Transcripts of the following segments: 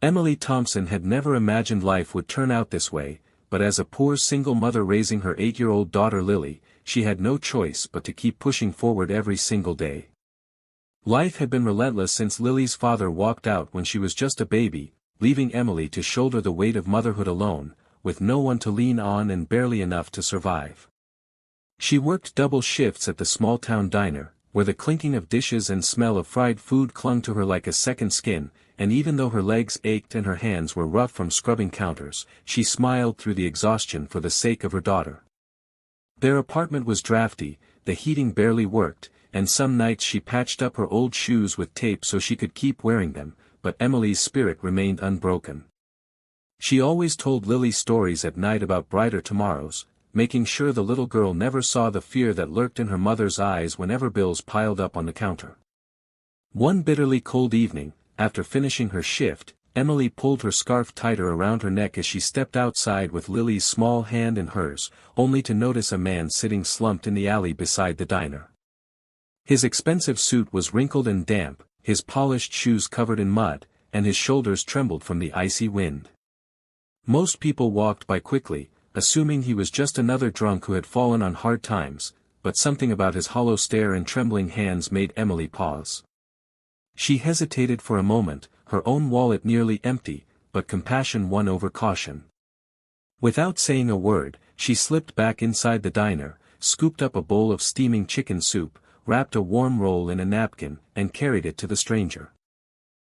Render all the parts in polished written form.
Emily Thompson had never imagined life would turn out this way, but as a poor single mother raising her 8-year-old daughter Lily, she had no choice but to keep pushing forward every single day. Life had been relentless since Lily's father walked out when she was just a baby, leaving Emily to shoulder the weight of motherhood alone, with no one to lean on and barely enough to survive. She worked double shifts at the small-town diner, where the clinking of dishes and smell of fried food clung to her like a second skin, and even though her legs ached and her hands were rough from scrubbing counters, she smiled through the exhaustion for the sake of her daughter. Their apartment was drafty, the heating barely worked, and some nights she patched up her old shoes with tape so she could keep wearing them, but Emily's spirit remained unbroken. She always told Lily stories at night about brighter tomorrows, making sure the little girl never saw the fear that lurked in her mother's eyes whenever bills piled up on the counter. One bitterly cold evening, after finishing her shift, Emily pulled her scarf tighter around her neck as she stepped outside with Lily's small hand in hers, only to notice a man sitting slumped in the alley beside the diner. His expensive suit was wrinkled and damp, his polished shoes covered in mud, and his shoulders trembled from the icy wind. Most people walked by quickly, assuming he was just another drunk who had fallen on hard times, but something about his hollow stare and trembling hands made Emily pause. She hesitated for a moment, her own wallet nearly empty, but compassion won over caution. Without saying a word, she slipped back inside the diner, scooped up a bowl of steaming chicken soup, wrapped a warm roll in a napkin, and carried it to the stranger.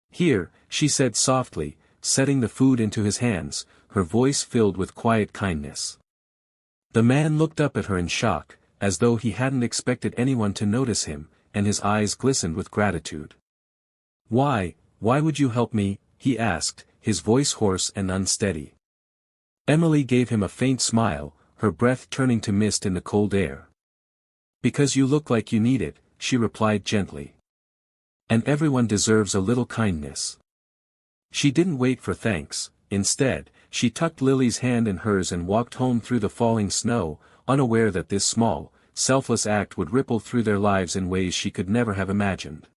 "Here," she said softly, setting the food into his hands, her voice filled with quiet kindness. The man looked up at her in shock, as though he hadn't expected anyone to notice him, and his eyes glistened with gratitude. Why would you help me?" he asked, his voice hoarse and unsteady. Emily gave him a faint smile, her breath turning to mist in the cold air. "Because you look like you need it," she replied gently. "And everyone deserves a little kindness." She didn't wait for thanks. Instead, she tucked Lily's hand in hers and walked home through the falling snow, unaware that this small, selfless act would ripple through their lives in ways she could never have imagined.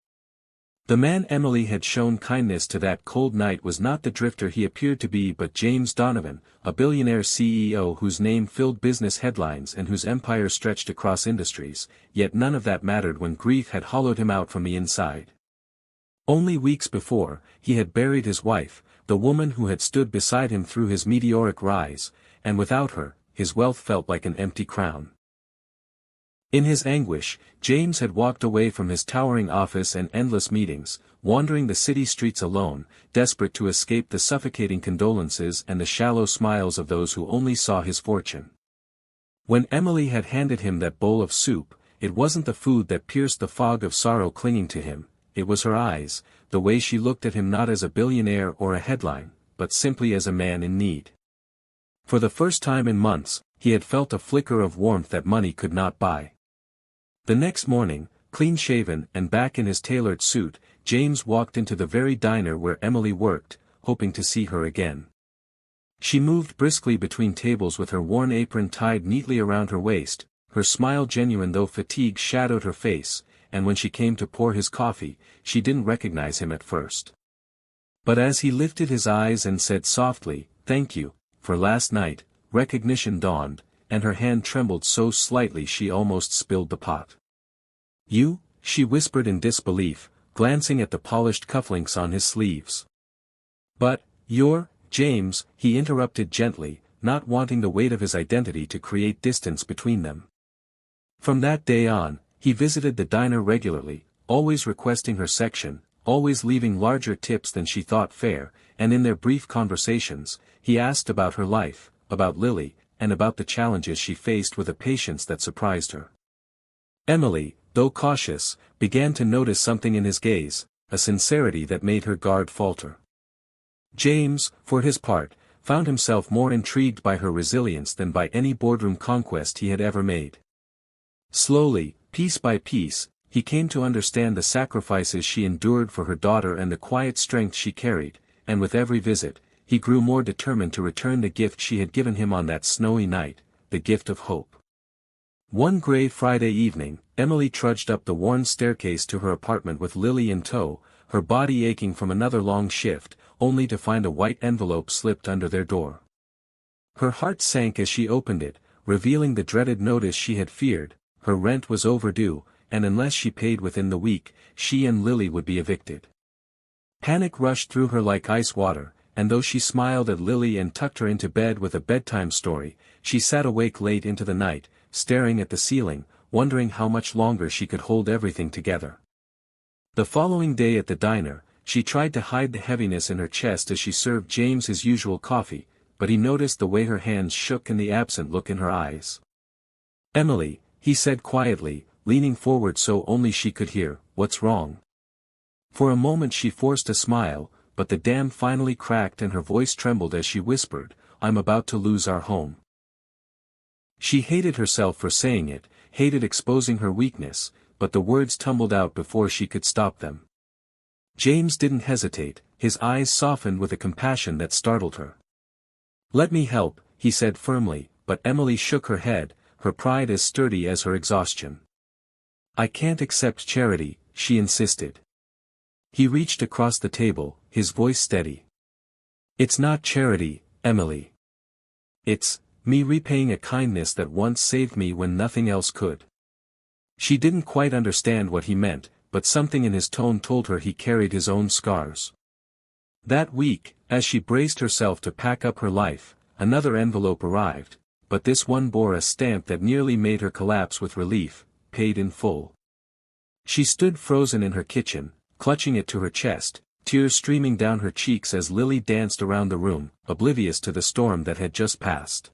The man Emily had shown kindness to that cold night was not the drifter he appeared to be but James Donovan, a billionaire CEO whose name filled business headlines and whose empire stretched across industries, yet none of that mattered when grief had hollowed him out from the inside. Only weeks before, he had buried his wife, the woman who had stood beside him through his meteoric rise, and without her, his wealth felt like an empty crown. In his anguish, James had walked away from his towering office and endless meetings, wandering the city streets alone, desperate to escape the suffocating condolences and the shallow smiles of those who only saw his fortune. When Emily had handed him that bowl of soup, it wasn't the food that pierced the fog of sorrow clinging to him, it was her eyes, the way she looked at him not as a billionaire or a headline, but simply as a man in need. For the first time in months, he had felt a flicker of warmth that money could not buy. The next morning, clean-shaven and back in his tailored suit, James walked into the very diner where Emily worked, hoping to see her again. She moved briskly between tables with her worn apron tied neatly around her waist, her smile genuine though fatigue shadowed her face, and when she came to pour his coffee, she didn't recognize him at first. But as he lifted his eyes and said softly, "Thank you, for last night," recognition dawned, and her hand trembled so slightly she almost spilled the pot. "You?" she whispered in disbelief, glancing at the polished cufflinks on his sleeves. "But, you're, James," he interrupted gently, not wanting the weight of his identity to create distance between them. From that day on, he visited the diner regularly, always requesting her section, always leaving larger tips than she thought fair, and in their brief conversations, he asked about her life, about Lily, and about the challenges she faced with a patience that surprised her. Emily, though cautious, began to notice something in his gaze, a sincerity that made her guard falter. James, for his part, found himself more intrigued by her resilience than by any boardroom conquest he had ever made. Slowly, piece by piece, he came to understand the sacrifices she endured for her daughter and the quiet strength she carried, and with every visit, he grew more determined to return the gift she had given him on that snowy night, the gift of hope. One gray Friday evening, Emily trudged up the worn staircase to her apartment with Lily in tow, her body aching from another long shift, only to find a white envelope slipped under their door. Her heart sank as she opened it, revealing the dreaded notice she had feared. Her rent was overdue, and unless she paid within the week, she and Lily would be evicted. Panic rushed through her like ice water, and though she smiled at Lily and tucked her into bed with a bedtime story, she sat awake late into the night, staring at the ceiling, wondering how much longer she could hold everything together. The following day at the diner, she tried to hide the heaviness in her chest as she served James his usual coffee, but he noticed the way her hands shook and the absent look in her eyes. "Emily," he said quietly, leaning forward so only she could hear, "what's wrong?" For a moment she forced a smile, but the dam finally cracked and her voice trembled as she whispered, "I'm about to lose our home." She hated herself for saying it, hated exposing her weakness, but the words tumbled out before she could stop them. James didn't hesitate, his eyes softened with a compassion that startled her. "Let me help," he said firmly, but Emily shook her head, her pride as sturdy as her exhaustion. "I can't accept charity," she insisted. He reached across the table, his voice steady. "It's not charity, Emily. It's me repaying a kindness that once saved me when nothing else could." She didn't quite understand what he meant, but something in his tone told her he carried his own scars. That week, as she braced herself to pack up her life, another envelope arrived, but this one bore a stamp that nearly made her collapse with relief, "paid in full." She stood frozen in her kitchen, clutching it to her chest, tears streaming down her cheeks as Lily danced around the room, oblivious to the storm that had just passed.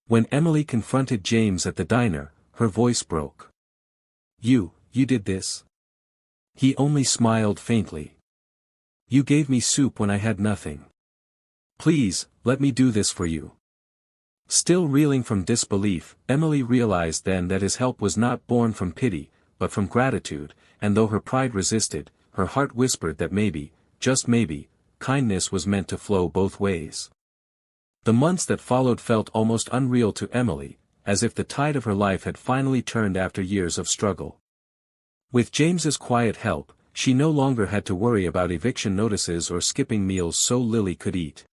When Emily confronted James at the diner, her voice broke. You did this?" He only smiled faintly. "You gave me soup when I had nothing. Please, let me do this for you." Still reeling from disbelief, Emily realized then that his help was not born from pity, but from gratitude, and though her pride resisted, her heart whispered that maybe, just maybe, kindness was meant to flow both ways. The months that followed felt almost unreal to Emily, as if the tide of her life had finally turned after years of struggle. With James's quiet help, she no longer had to worry about eviction notices or skipping meals so Lily could eat.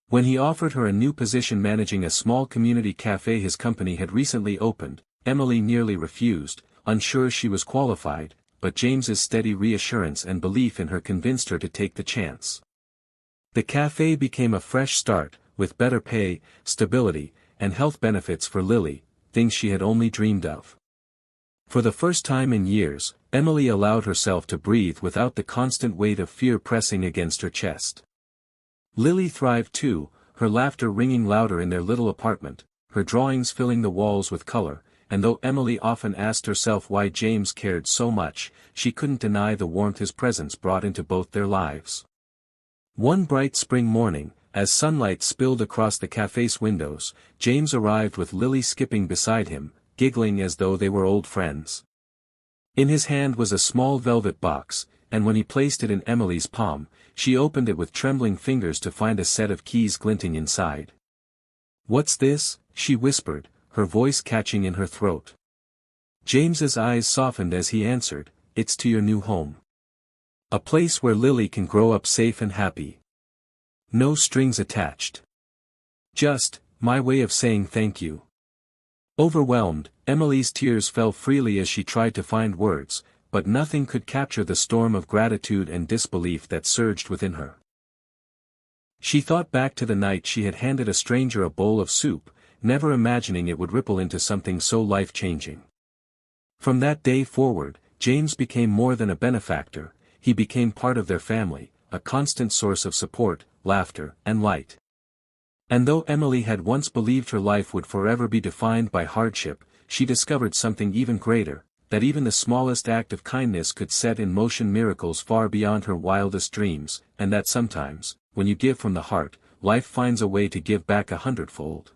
When he offered her a new position managing a small community cafe his company had recently opened, Emily nearly refused, unsure she was qualified, but James's steady reassurance and belief in her convinced her to take the chance. The cafe became a fresh start, with better pay, stability, and health benefits for Lily, things she had only dreamed of. For the first time in years, Emily allowed herself to breathe without the constant weight of fear pressing against her chest. Lily thrived too, her laughter ringing louder in their little apartment, her drawings filling the walls with color, and though Emily often asked herself why James cared so much, she couldn't deny the warmth his presence brought into both their lives. One bright spring morning, as sunlight spilled across the cafe's windows, James arrived with Lily skipping beside him, giggling as though they were old friends. In his hand was a small velvet box, and when he placed it in Emily's palm, she opened it with trembling fingers to find a set of keys glinting inside. "What's this?" she whispered, her voice catching in her throat. James's eyes softened as he answered, "It's to your new home. A place where Lily can grow up safe and happy. No strings attached. Just, my way of saying thank you." Overwhelmed, Emily's tears fell freely as she tried to find words, but nothing could capture the storm of gratitude and disbelief that surged within her. She thought back to the night she had handed a stranger a bowl of soup, never imagining it would ripple into something so life-changing. From that day forward, James became more than a benefactor, he became part of their family, a constant source of support, laughter, and light. And though Emily had once believed her life would forever be defined by hardship, she discovered something even greater, that even the smallest act of kindness could set in motion miracles far beyond her wildest dreams, and that sometimes, when you give from the heart, life finds a way to give back 100-fold.